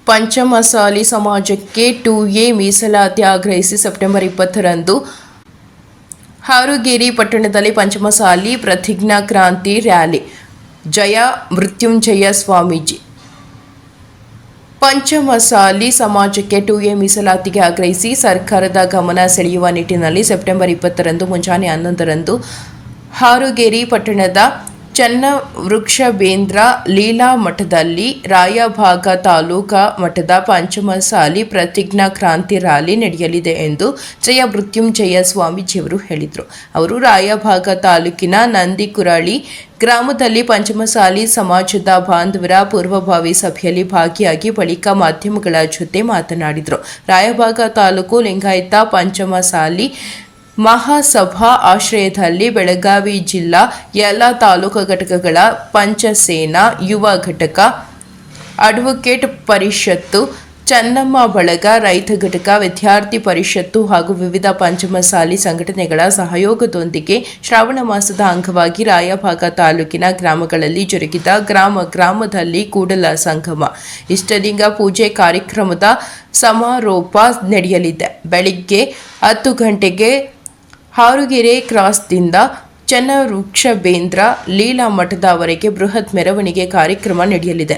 ಪಂಚಮಸಾಲಿ ಸಮಾಜಕ್ಕೆ 2A ಮೀಸಲಾತಿ ಆಗ್ರಹಿಸಿ ಸೆಪ್ಟೆಂಬರ್ 20ರಂದು ಹಾರುಗೇರಿ ಪಟ್ಟಣದಲ್ಲಿ ಪಂಚಮಸಾಲಿ ಪ್ರತಿಜ್ಞಾ ಕ್ರಾಂತಿ ರ್ಯಾಲಿ. ಜಯ ಮೃತ್ಯುಂಜಯ ಸ್ವಾಮೀಜಿ. ಪಂಚಮಸಾಲಿ ಸಮಾಜಕ್ಕೆ 2A ಮೀಸಲಾತಿಗೆ ಆಗ್ರಹಿಸಿ ಸರ್ಕಾರದ ಗಮನ ಸೆಳೆಯುವ ನಿಟ್ಟಿನಲ್ಲಿ ಸೆಪ್ಟೆಂಬರ್ 20ರಂದು ಮುಂಜಾನೆ 11ರಂದು ಹಾರುಗೇರಿ ಪಟ್ಟಣದ ಚನ್ನವೃಕ್ಷಬೇಂದ್ರ ಲೀಲಾ ಮಠದಲ್ಲಿ ರಾಯಭಾಗ ತಾಲೂಕಾ ಮಠದ ಪಂಚಮಸಾಲಿ ಪ್ರತಿಜ್ಞಾ ಕ್ರಾಂತಿ ರ್ಯಾಲಿ ನಡೆಯಲಿದೆ ಎಂದು ಜಯ ಮೃತ್ಯುಂಜಯ ಸ್ವಾಮೀಜಿಯವರು ಹೇಳಿದರು. ಅವರು ರಾಯಭಾಗ ತಾಲೂಕಿನ ನಂದಿಕುರಳಿ ಗ್ರಾಮದಲ್ಲಿ ಪಂಚಮಸಾಲಿ ಸಮಾಜದ ಬಾಂಧವರ ಪೂರ್ವಭಾವಿ ಸಭೆಯಲ್ಲಿ ಭಾಗಿಯಾಗಿ ಬಳಿಕ ಮಾಧ್ಯಮಗಳ ಜೊತೆ ಮಾತನಾಡಿದರು. ರಾಯಭಾಗ ತಾಲೂಕು ಲಿಂಗಾಯತ ಪಂಚಮಸಾಲಿ ಮಹಾಸಭಾ ಆಶ್ರಯದಲ್ಲಿ ಬೆಳಗಾವಿ ಜಿಲ್ಲಾ ಎಲ್ಲ ತಾಲೂಕು ಘಟಕಗಳ ಪಂಚಸೇನಾ ಯುವ ಘಟಕ, ಅಡ್ವೊಕೇಟ್ ಪರಿಷತ್ತು, ಚನ್ನಮ್ಮ ಬಳಗ, ರೈತ ಘಟಕ, ವಿದ್ಯಾರ್ಥಿ ಪರಿಷತ್ತು ಹಾಗೂ ವಿವಿಧ ಪಂಚಮಸಾಲಿ ಸಂಘಟನೆಗಳ ಸಹಯೋಗದೊಂದಿಗೆ ಶ್ರಾವಣ ಮಾಸದ ಅಂಗವಾಗಿ ರಾಯಭಾಗ ತಾಲೂಕಿನ ಗ್ರಾಮಗಳಲ್ಲಿ ಜರುಗಿದ ಗ್ರಾಮದಲ್ಲಿ ಕೂಡಲ ಸಂಗಮ ಇಷ್ಟಲಿಂಗ ಪೂಜೆ ಕಾರ್ಯಕ್ರಮದ ಸಮಾರೋಪ ನಡೆಯಲಿದೆ. ಬೆಳಿಗ್ಗೆ 10 ಗಂಟೆಗೆ ಹಾರುಗೆರೆ ಕ್ರಾಸ್ದಿಂದ ಚನ್ನವೃಕ್ಷಬೇಂದ್ರ ಲೀಲಾ ಮಠದವರೆಗೆ ಬೃಹತ್ ಮೆರವಣಿಗೆ ಕಾರ್ಯಕ್ರಮ ನಡೆಯಲಿದೆ.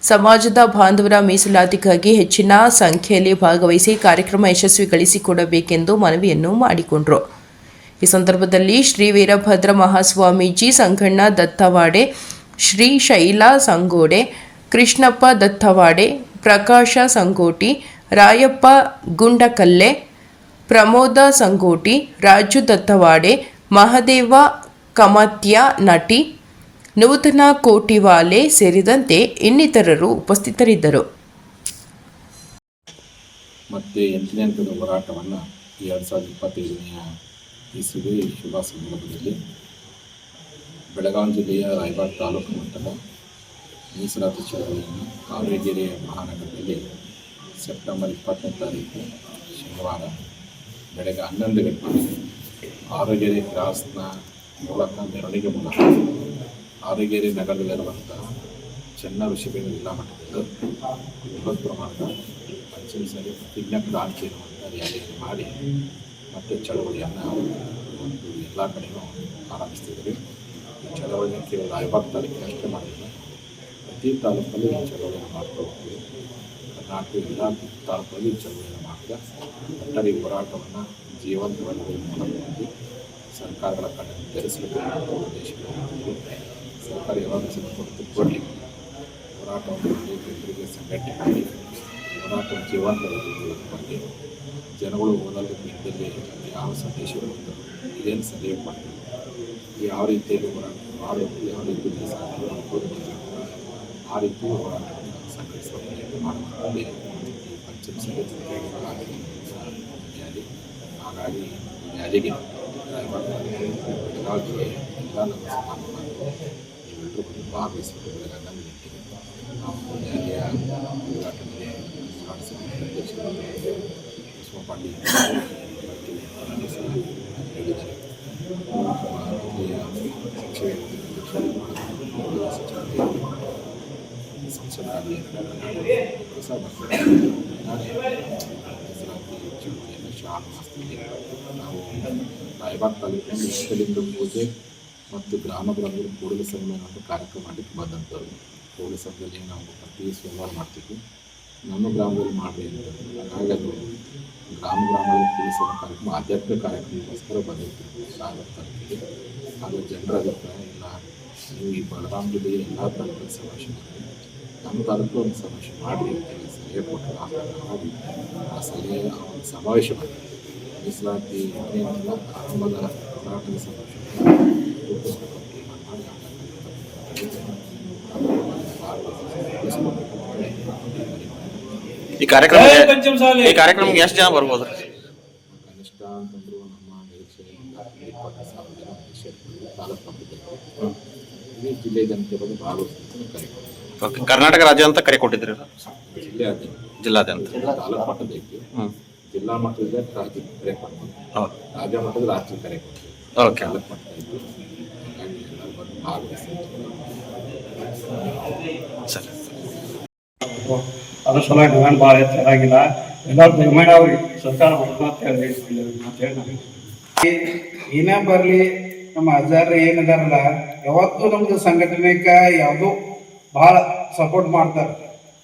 ಸಮಾಜದ ಬಾಂಧವರ ಮೀಸಲಾತಿಗಾಗಿ ಹೆಚ್ಚಿನ ಸಂಖ್ಯೆಯಲ್ಲಿ ಭಾಗವಹಿಸಿ ಕಾರ್ಯಕ್ರಮ ಯಶಸ್ವಿಗೊಳಿಸಿಕೊಡಬೇಕೆಂದು ಮನವಿಯನ್ನು ಮಾಡಿಕೊಂಡರು. ಈ ಸಂದರ್ಭದಲ್ಲಿ ಶ್ರೀ ವೀರಭದ್ರ ಮಹಾಸ್ವಾಮೀಜಿ, ಸಂಗಣ್ಣ ದತ್ತವಾಡೆ, ಶ್ರೀ ಶೈಲಾ ಸಂಗೋಡೆ, ಕೃಷ್ಣಪ್ಪ ದತ್ತವಾಡೆ, ಪ್ರಕಾಶ ಸಂಗೋಟಿ, ರಾಯಪ್ಪ ಗುಂಡಕಲ್ಲೆ, ಪ್ರಮೋದ ಸಂಗೋಟಿ, ರಾಜು ದತ್ತವಾಡೆ, ಮಹದೇವ ಕಮತ್ಯ, ನಟಿ ನೂತನ ಕೋಟಿವಾಲೆ ಸೇರಿದಂತೆ ಇನ್ನಿತರರು ಉಪಸ್ಥಿತರಿದ್ದರು. ಮತ್ತು 8ನೇ ಹಂತದ ಹೋರಾಟವನ್ನು 2025ನೇ ಇಸವಿ ಶುಭ ಸಂದರ್ಭದಲ್ಲಿ ಬೆಳಗಾವಿ ಜಿಲ್ಲೆಯ ರಾಯಬಾಗ ತಾಲೂಕು ಮಟ್ಟದ ಮೀಸಲಾತಿ ಚಳವಳಿಯನ್ನು ಹಾರುಗೇರಿ ಮಹಾನಗರದಲ್ಲಿ ಸೆಪ್ಟೆಂಬರ್ 20ನೇ ತಾರೀಕು ಶನಿವಾರ ಬೆಳಗ್ಗೆ 11 ಗಂಟೆಗೆ ಹಾರುಗೇರಿ ಕ್ರಾಸ್ನ ಮೂಲಕ ಮೆರವಣಿಗೆ ಮೂಲಕ ಹಾರುಗೇರಿ ನಗರದಲ್ಲಿರುವಂಥ ಚನ್ನವೃಕ್ಷಬೇಂದ್ರ ಲೀಲಾ ಮಠದಿಂದ ಬೃಹತ್ ಪ್ರಮಾಣದ ಪಂಚಮಸಾಲಿ ಪ್ರತಿಜ್ಞಾ ಕ್ರಾಂತಿ ಎನ್ನುವಂಥ ರ್ಯಾಲಿಯನ್ನು ಮಾಡಿ ಮತ್ತು ಚಳವಳಿಯನ್ನು ಒಂದು ಎಲ್ಲ ಕಡೆಯೂ ಆರಂಭಿಸ್ತಿದ್ದಾರೆ. ಈ ಚಳವಳಿಯನ್ನು ಕೇವಲ ರಾಯಬಾಗ ತಾಲೂಕಿನ ಅಷ್ಟೇ ಮಾಡಿಲ್ಲ, ಪ್ರತಿ ತಾಲೂಕಲ್ಲಿ ಈ ಚಳವಳಿಯನ್ನು ಮಾಡ್ತಾ ಹೋಗ್ತೀವಿ. ಕರ್ನಾಟಕದ ಎಲ್ಲ ತಾಲೂಕಲ್ಲಿ ಈ ಚಳವಳಿಯನ್ನು ಮಾಡ್ತಾ ಒಟ್ಟಾರೆ ಹೋರಾಟವನ್ನು ಜೀವಂತವಾಗಿ ಮೂಲಕವಾಗಿ ಸರ್ಕಾರಗಳ ಕಣ್ಣನ್ನು ತೆರೆಸಬೇಕು ಉದ್ದೇಶಗಳು ಸರ್ಕಾರ ಯಾವಾಗ ಕೊಟ್ಟು ಕೊಡಲಿ ಹೋರಾಟವನ್ನು ಜನರಿಗೆ ಸಂಘಟನೆ ಮಾಡಿ ಹೋರಾಟವನ್ನು ಜೀವಂತವಾಗಿ ಜನಗಳು ಓದಲು ನಿಟ್ಟಿನಲ್ಲಿ ಯಾವ ಸಂದೇಶಗಳು ಇದೇನು ಸರಿಯಾಗಿ ಮಾಡ್ತೀವಿ, ಯಾವ ರೀತಿಯಲ್ಲಿ ಹೋರಾಟ ಮಾಡಬೇಕು, ಯಾವ ರೀತಿ ಆ ರೀತಿ ಹೋರಾಟವನ್ನು ಸಂಘಟಿಸುವ ಪ್ರಯತ್ನ ಮಾಡುವಂಥದ್ದೇ ಈ ಪಂಚಮಸಾಲಿ ರ್ಯಾಲಿ. ಹಾಗಾಗಿ ರ್ಯಾಲಿಗೆ ಬೆಳಗಾವಿ ಜಿಲ್ಲೆಯ ಎಲ್ಲ ನಮ್ಮ ಸಮಾಜ ನೀವೆಲ್ಲರೂ ಬಂದು ಭಾಗವಹಿಸಬೇಕು. ಬೆಳಗ್ಗೆ 11 ಗಂಟೆಗೆ ನಾವು ರ್ಯಾಲಿಯ ಉದ್ಘಾಟನೆಗೆ ಅಧ್ಯಕ್ಷರು ಬಸವ ಪಾಟೀಲ್ ಹೇಳಿದ್ದಾರೆ. ಜಿಲ್ಲೆಯ ಸಂಸದರಾಗಿ ಹೊಸ ಚಳವಳಿಯನ್ನು ಶ್ರಾವಣ ಮಾಸದಲ್ಲಿ ನಾವು ರಾಯಬಾಗ ತಾಲೂಕಿನಲ್ಲಿ ಇಷ್ಟಲಿಂಗ ಪೂಜೆ ಮತ್ತು ಗ್ರಾಮಗಳಲ್ಲಿ ಕೂಡಲ ಸಂಗಮ ಅನ್ನೋ ಕಾರ್ಯಕ್ರಮ ಮಾಡಲಿಕ್ಕೆ ಬಂದಂಥವ್ರು. ಕೂಡಲ ಸಂಘದಲ್ಲಿ ನಾವು ಪ್ರತಿ ಸೋಮವಾರ ಮಾಡ್ತಿದ್ವಿ, ನಮ್ಮ ಗ್ರಾಮದಲ್ಲಿ ಮಾಡಿ ಅಂತ. ಹಾಗಾಗಿ ಅದು ಗ್ರಾಮಗಳಲ್ಲಿ ಕೂಡಲ ಸಂಗಮ ಕಾರ್ಯಕ್ರಮ ಆಧ್ಯಾತ್ಮಿಕ ಕಾರ್ಯಕ್ರಮಕ್ಕೋಸ್ಕರ ಬಂದಿರ್ತೀವಿ ರಾಯಬಾಗ ತಾಲೂಕಿಗೆ. ಹಾಗೂ ಜನರ ಅಭಿಪ್ರಾಯ ಇಲ್ಲ, ನೀವು ಈ ಬೆಳಗಾವಿ ಜಿಲ್ಲೆಯ ಎಲ್ಲ ತಾಲೂಕಿನ ಸಮಾವೇಶ ಮಾಡಿ ನಮ್ಮ ತಾಲೂಕು ಒಂದು ಸಮಾವೇಶ ಮಾಡಿ ಅಂತೇಳಿ ಸಲಹೆ ಕೊಟ್ಟರು. ಹಾಗಾಗಿ ಆ ಸಲಹೆ ಒಂದು ಸಮಾವೇಶ ಮಾಡಿ ಮೀಸಲಾತಿ ಏನಿಲ್ಲ ಆರಂಭದ ಹೋರಾಟದ ಸಮಾವೇಶ ಈ ಕಾರ್ಯಕ್ರಮಕ್ಕೆ ಎಷ್ಟು ಜನ ಬರ್ಬೋದು? ಕನಿಷ್ಠ ಅಂತಂದ್ರು ನಮ್ಮ ನಿರೀಕ್ಷೆಯಿಂದ 20,000 ಜನ ನಿರೀಕ್ಷೆ ತಾಲೂಕು ಮಟ್ಟದಲ್ಲಿ ಇಡೀ ಜಿಲ್ಲೆ ಜನತೆ ಬಗ್ಗೆ ಭಾಗವಹಿಸಿದ ಕಾರ್ಯಕ್ರಮ. ಕರ್ನಾಟಕ ರಾಜ್ಯ ಅಂತ ಕರೆ ಕೊಟ್ಟಿದ್ರಿ? ಜಿಲ್ಲಾದ್ಯಂತ ತಾಲೂಕು ಮಟ್ಟದ ಐತಿ, ಜಿಲ್ಲಾ ಮಟ್ಟದ ರಾಜ್ಯಕ್ಕೆ ಕರೆ ಕೊಡ್ಬೋದು, ರಾಜ್ಯ ಮಟ್ಟದ ರಾಷ್ಟ್ರೀಯ ಕರೆ ಕೊಡ್ತೀವಿ, ತಾಲೂಕು ಮಟ್ಟದ ಐತಿ. ಹಾಗಾಗಿ ಎಲ್ಲರೂ ಬಂದು ಭಾಗವಹಿಸಿ. ಸರಿ. ಅದ್ರ ಸಲುವಾಗಿ ಡಿಮ್ಯಾಂಡ್ ಭಾಳ ಚೆನ್ನಾಗಿಲ್ಲ. ಎಲ್ಲರೂ ಡಿಮ್ಯಾಂಡ್ ಅವ್ರಿಗೆ ಸರ್ಕಾರ ಅಂತ ಹೇಳಿ ಏನೇ ಬರಲಿ ನಮ್ಮ ಅಜ್ಜಾರ ಏನಿದಾರಲ್ಲ ಯಾವತ್ತೂ ನಮ್ದು ಸಂಘಟನೆಗೆ ಯಾವುದು ಭಾಳ ಸಪೋರ್ಟ್ ಮಾಡ್ತಾರೆ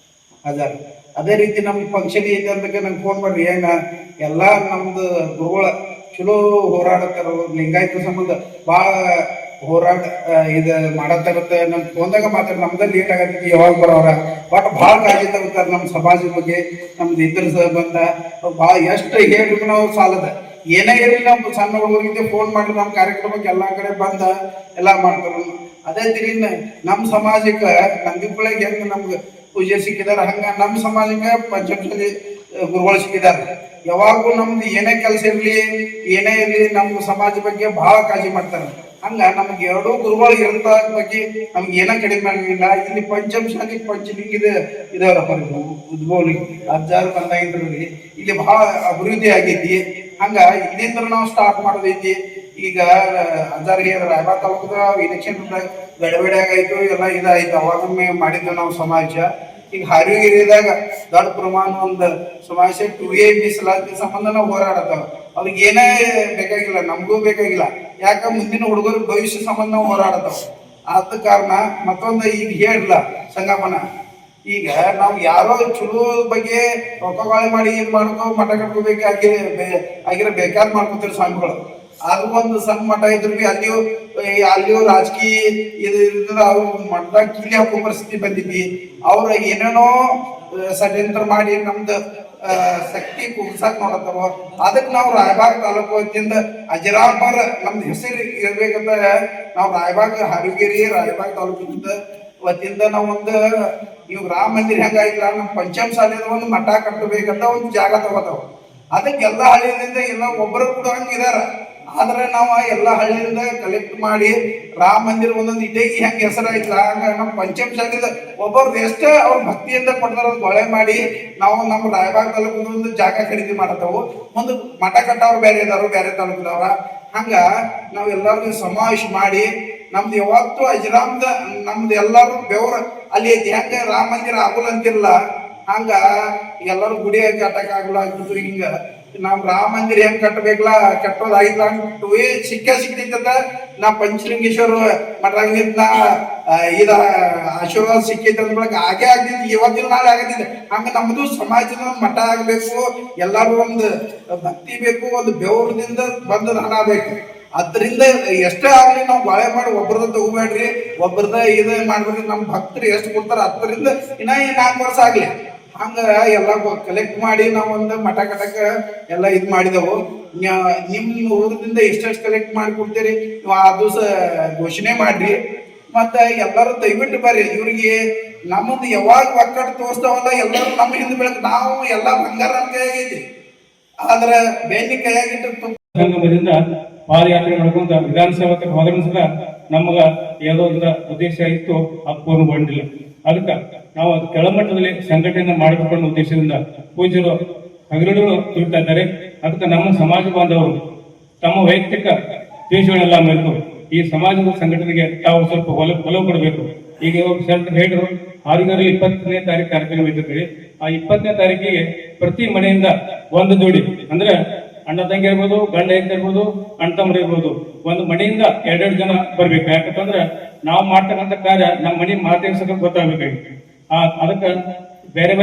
ಅಜ್ಜಾರ. ಅದೇ ರೀತಿ ನಮ್ಮ ಫಂಕ್ಷನ್ ಐತೆ ಅಂತ ನಂಗೆ ಫೋನ್ ಮಾಡ್ರಿ, ಏನ ಎಲ್ಲ ನಮ್ದು ಗುರುಗಳ ಚಲೋ ಹೋರಾಡತ್ತಾರ, ಲಿಂಗಾಯತ ಸಂಬಂಧ ಭಾಳ ಹೋರಾಟ ಇದು ಮಾಡತ್ತಾರತ್ತೆ. ನಮ್ಮ ಫೋನ್ದಾಗ ಮಾತಾಡಿ ನಮ್ದ ಲೇಟ್ ಆಗತ್ತೆ ಯಾವಾಗ ಬರೋರ ಬಟ್ ಭಾಳ ಕಾಳಜಿ ತಗೋತಾರೆ ನಮ್ಮ ಸಮಾಜದ ಬಗ್ಗೆ, ನಮ್ದು ಇದ್ರ ಸಂಬಂಧ ಭಾಳ ಎಷ್ಟು ಹೇಳಿದ್ರು ನಾವು ಸಾಲದ. ಏನೇ ಇರಲಿ ನಾವು ಸಣ್ಣ ಹುಡುಗರಿಗೆ ಫೋನ್ ಮಾಡಿ ನಮ್ಮ ಕಾರ್ಯಕ್ರಮಕ್ಕೆ ಎಲ್ಲ ಕಡೆ ಬಂದ ಎಲ್ಲ ಮಾಡ್ತಾರೆ. ಅದೇ ತಿರಿ ನಮ್ಮ ಸಮಾಜಕ್ಕೆ ನಂದಿಗುಳಿಗೆ ಹೆಂಗೆ ನಮ್ಗೆ ಪೂಜೆ ಸಿಕ್ಕಿದಾರ ಹಂಗ ನಮ್ಮ ಸಮಾಜಕ್ಕೆ ಪಂಚಮಸಾಲಿ ಗುರುಗಳು ಸಿಕ್ಕಿದಾರ. ಯಾವಾಗೂ ನಮ್ದು ಏನೇ ಕೆಲಸ ಇರಲಿ ಏನೇ ಇರಲಿ ನಮ್ಮ ಸಮಾಜ ಬಗ್ಗೆ ಭಾಳ ಕಾಳಜಿ ಮಾಡ್ತಾರೆ. ಹಂಗ ನಮ್ಗೆ ಎರಡೂ ಗುರುಗಳು ಇರೋದ ಬಗ್ಗೆ ನಮ್ಗೆ ಏನ ಕಡಿಮೆ ಆಗಿಲ್ಲ. ಇಲ್ಲಿ ಪಂಚಮಸಾಲಿ ಪಂಚಲಿಂಗ ಇದಾವಪ್ಪ ಉದ್ಭವಲಿ ಅಜ್ಜಾರು ಬಂದಾಗಿದ್ರಲ್ಲಿ ಇಲ್ಲಿ ಭಾಳ ಅಭಿವೃದ್ಧಿ ಆಗೈತಿ. ಹಂಗ ಇಲ್ಲಿಂದ ನಾವು ಸ್ಟಾರ್ಟ್ ಮಾಡೋದೈತಿ. ಈಗ ಅಜ್ಜಾರಿಗೆ ರಾಯಬಾಗ್ ತಾಲೂಕದ ಇಲೆಕ್ಷನ್ ಗಡಬಡಿ ಆಗಾಯ್ತು, ಎಲ್ಲ ಇದಾಯ್ತು. ಅವಾಗೊಮ್ಮೆ ಮಾಡಿದ್ವಿ ನಾವು ಸಮಾಜ. ಈಗ ಹಾರಿಗಿರಿದಾಗ ದೊಡ್ಡ ಪ್ರಮಾಣ ಒಂದು ಸಮಾಜ 2A ಮೀಸಲಾತಿ ಸಂಬಂಧ ನಾವು ಹೋರಾಡತ್ತವ. ಅವ್ರಿಗೆ ಏನೇ ಬೇಕಾಗಿಲ್ಲ, ನಮಗೂ ಬೇಕಾಗಿಲ್ಲ. ಯಾಕ ಮುಂದಿನ ಹುಡುಗರ ಭವಿಷ್ಯ ಸಂಬಂಧ ನಾವು ಹೋರಾಡತ್ತವ. ಆದ ಕಾರಣ ಮತ್ತೊಂದು ಈಗ ಹೇಳಲ್ಲ ಸಂಗಮನ, ಈಗ ನಾವು ಯಾರೋ ಚಲೋ ಬಗ್ಗೆ ರೊಕ್ಕಗಾಳಿ ಮಾಡಿ ಇದು ಮಾಡ್ಕೊ ಮಠ ಕಟ್ಕೋಬೇಕಾಗಿ ಆಗಿರೋ ಬೇಕಾದ್ ಮಾಡ್ಕೊತೀರಿ ಸ್ವಾಮಿಗಳು. ಅದು ಒಂದು ಸಣ್ಣ ಮಠ ಇದ್ರು ಬಿ ಅಲ್ಲಿಯೂ ರಾಜಕೀಯ ಇದು ಅವ್ರು ಮಠದಾಗ ಕೀಲಿ ಹಾಕೋ ಪರಿಸ್ಥಿತಿ ಬಂದಿದ್ವಿ. ಅವ್ರ ಏನೇನೋ ಷಡ್ಯಂತ್ರ ಮಾಡಿ ನಮ್ದು ಶಕ್ತಿ ಕುಗ್ಸಾಕ್ ನೋಡತ್ತವ. ಅದಕ್ಕೆ ನಾವು ರಾಯಬಾಗ್ ತಾಲೂಕು ವತಿಯಿಂದ ಅಜರಾಮರ ನಮ್ದು ಹೆಸರು ಇರ್ಬೇಕಂತ ನಾವು ರಾಯಬಾಗ್ ಹಾರಿಗೇರಿ ರಾಯಬಾಗ್ ತಾಲೂಕಿನಿಂದ ವತಿಯಿಂದ ನಾವು ಒಂದು ಇವ್ ರಾಮ ಮಂದಿರ ಹೆಂಗಾಗಿಲ್ಲ ನಮ್ಮ ಪಂಚಮಸಾಲಿದ ಒಂದು ಮಠ ಕಟ್ಟಬೇಕಂತ ಒಂದು ಜಾಗ ತಗೋತಾವ. ಅದಕ್ಕೆ ಎಲ್ಲ ಹಳ್ಳಿಯಿಂದ ಎಲ್ಲ ಒಬ್ಬರು ಕೂಡ ಹಂಗಿದಾರ. ಆದ್ರೆ ನಾವು ಎಲ್ಲ ಹಳ್ಳಿಯಿಂದ ಕಲೆಕ್ಟ್ ಮಾಡಿ ರಾಮ ಮಂದಿರ ಒಂದೊಂದು ಇಟೇಗಿ ಹೆಂಗೆ ಹೆಸರಾಯ್ತಲ್ಲ ಹಂಗ ನಮ್ಮ ಪಂಚಮಸಾಲಿದ ಒಬ್ಬರದ್ದು ಎಷ್ಟೇ ಅವ್ರ ಭಕ್ತಿಯಿಂದ ಕೊಡ್ತಾರ ಗೊಳೆ ಮಾಡಿ ನಾವು ನಮ್ಮ ರಾಯಬಾಗ್ ತಾಲೂಕಿನ ಒಂದು ಜಾಗ ಖರೀದಿ ಮಾಡತ್ತವು. ಒಂದು ಮಠ ಕಟ್ಟವ್ರು ಬೇರೆ ಇದಾರು, ಬೇರೆ ತಾಲೂಕದವ್ರ. ಹಂಗ ನಾವ್ ಎಲ್ಲಾರು ಸಮಾವೇಶ ಮಾಡಿ ನಮ್ದು ಯಾವತ್ತು ಅಜರಾಮ್ದ ನಮ್ದು ಎಲ್ಲಾರು ಬೆವ್ರ ಅಲ್ಲಿ ಐತಿ. ಹೆಂಗ ರಾಮ ಮಂದಿರ ಆಗುಲ್ಲ ಅಂತಿರಲ್ಲ ಹಂಗ ಎಲ್ಲರೂ ಗುಡಿ ಕಟ್ಟಕ್ ಆಗಲ್ಲ ಆಗ್ಬಿಟ್ಟು ಹಿಂಗ ನಾವ್ ರಾಮ ಮಂದಿರ ಹೆಂಗ್ ಕಟ್ಟಬೇಕಲ್ಲ ಕಟ್ಟೋದಾಗಿಲ್ಲ ಅಂದ್ಬಿಟ್ಟು ಸಿಕ್ಕಿದ್ದ ನಾ ಪಂಚಲಿಂಗೇಶ್ವರ ಮಠ ಇದ ಆಶೀರ್ವಾದ ಸಿಕ್ಕೈತೆ ಅಂದ್ಬಿಳಕ್ ಹಾಗೆ ಆಗ್ತಿದ್ವಿ. ಇವತ್ತಿನ ನಾಳೆ ಆಗತ್ತಿದೆ. ಹಂಗ ನಮ್ದು ಸಮಾಜದ ಮಠ ಆಗ್ಬೇಕು, ಎಲ್ಲಾರು ಒಂದು ಭಕ್ತಿ ಬೇಕು, ಒಂದು ಬೆವರದಿಂದ ಬಂದದ ಹಣ ಬೇಕು. ಅದರಿಂದ ಎಷ್ಟೇ ಆಗ್ಲಿ ನಾವು ಬಾಳೆ ಮಾಡಿ ಒಬ್ಬರದ ತಗೋಬೇಡ್ರಿ, ಒಬ್ಬರದ ಇದು ಮಾಡ್ಬೇಡ್ರಿ. ನಮ್ಮ ಭಕ್ತರು ಎಷ್ಟು ಕೊಡ್ತಾರ ಅದರಿಂದ ಇನ್ನ 4 ವರ್ಷ ಆಗ್ಲಿ ಹಂಗ ಎಲ್ಲ ಕಲೆಕ್ಟ್ ಮಾಡಿ ನಾವು ಒಂದು ಮಠ ಕಟ್ಟಕ ಎಲ್ಲ ಇದು ಮಾಡಿದೆವು. ನಿಮ್ಮ ಊರದಿಂದ ಎಷ್ಟೆಷ್ಟು ಕಲೆಕ್ಟ್ ಮಾಡಿ ಕೊಡ್ತೀರಿ ಆ ದಿವಸ ಘೋಷಣೆ ಮಾಡ್ರಿ. ಮತ್ತೆ ಎಲ್ಲರೂ ದಯವಿಟ್ಟು ಬರ್ರಿ. ಇವ್ರಿಗೆ ನಮ್ಮದು ಯಾವಾಗ ಒಕ್ಕಟ್ಟು ತೋರಿಸ್ತಾವಲ್ಲ ಎಲ್ಲರೂ ನಮ್ಮ ಹಿಂದೆ ಬೆಳಕು. ನಾವು ಎಲ್ಲ ಬಂಗಾರ ನಮ್ಮ ಕೈಯಾಗೈತಿ, ಆದ್ರೆ ಬೇನಿ ಕೈಯಾಗಿಟ್ಟು ಸಂಗಮದಿಂದ ಪಾದಯಾತ್ರೆ ಮಾಡ್ಕೊಂತ ವಿಧಾನಸಭೆ ಹೋದ್ರೂ ಸಹ ನಮಗ ಯಾವುದೋ ಒಂದು ಉದ್ದೇಶ ಇತ್ತು, ಅದು ಪೂರ್ಣಗೊಂಡಿಲ್ಲ. ಅದಕ್ಕೆ ನಾವು ಕೆಳಮಟ್ಟದಲ್ಲಿ ಸಂಘಟನೆ ಮಾಡಬೇಕನ್ನೋ ಉದ್ದೇಶದಿಂದ ಪೂಜ್ಯರು ಹಗಲಿರುಳು ದುಡಿತಾ ಇದ್ದಾರೆ. ಅದಕ್ಕೆ ನಮ್ಮ ಸಮಾಜ ಬಾಂಧವರು ತಮ್ಮ ವೈಯಕ್ತಿಕ ದ್ವೇಷಗಳೆಲ್ಲ ಮರೆತು ಈ ಸಮಾಜದ ಸಂಘಟನೆಗೆ ತಾವು ಸ್ವಲ್ಪ ಒಲವು ಕೊಡಬೇಕು. ಈಗ ಹೇಳಿದ್ರು ಹಾರಿಗೇರಿ 20ನೇ ತಾರೀಕು ಕಾರ್ಯಕ್ರಮ ಇಟ್ಟಿರ್ತೀವಿ. ಆ 20ನೇ ತಾರೀಕಿಗೆ ಪ್ರತಿ ಮನೆಯಿಂದ ಒಂದು ಜೋಡಿ ಅಂದ್ರೆ ಅಣ್ಣ ತಂಗಿ ಇರ್ಬೋದು, ಗಂಡ ಹೆಂಡತಿ ಇರ್ಬೋದು, ಅಣ್ಣ ತಮ್ಮರು ಇರ್ಬೋದು, ಒಂದು ಮನೆಯಿಂದ 2 ಜನ ಬರ್ಬೇಕು. ಯಾಕಂತಂದ್ರೆ ನಾವು ಮಾಡ್ತಕ್ಕಂಥ ಕಾರ್ಯ ನಮ್ಮ ಮನೆ ಮಾತಾಡ್ಸಕ್ಕೆ ಗೊತ್ತಾಗಬೇಕಾಗಿ ಅದಕ್ಕೆ ಬೇರೆ ಬೇರೆ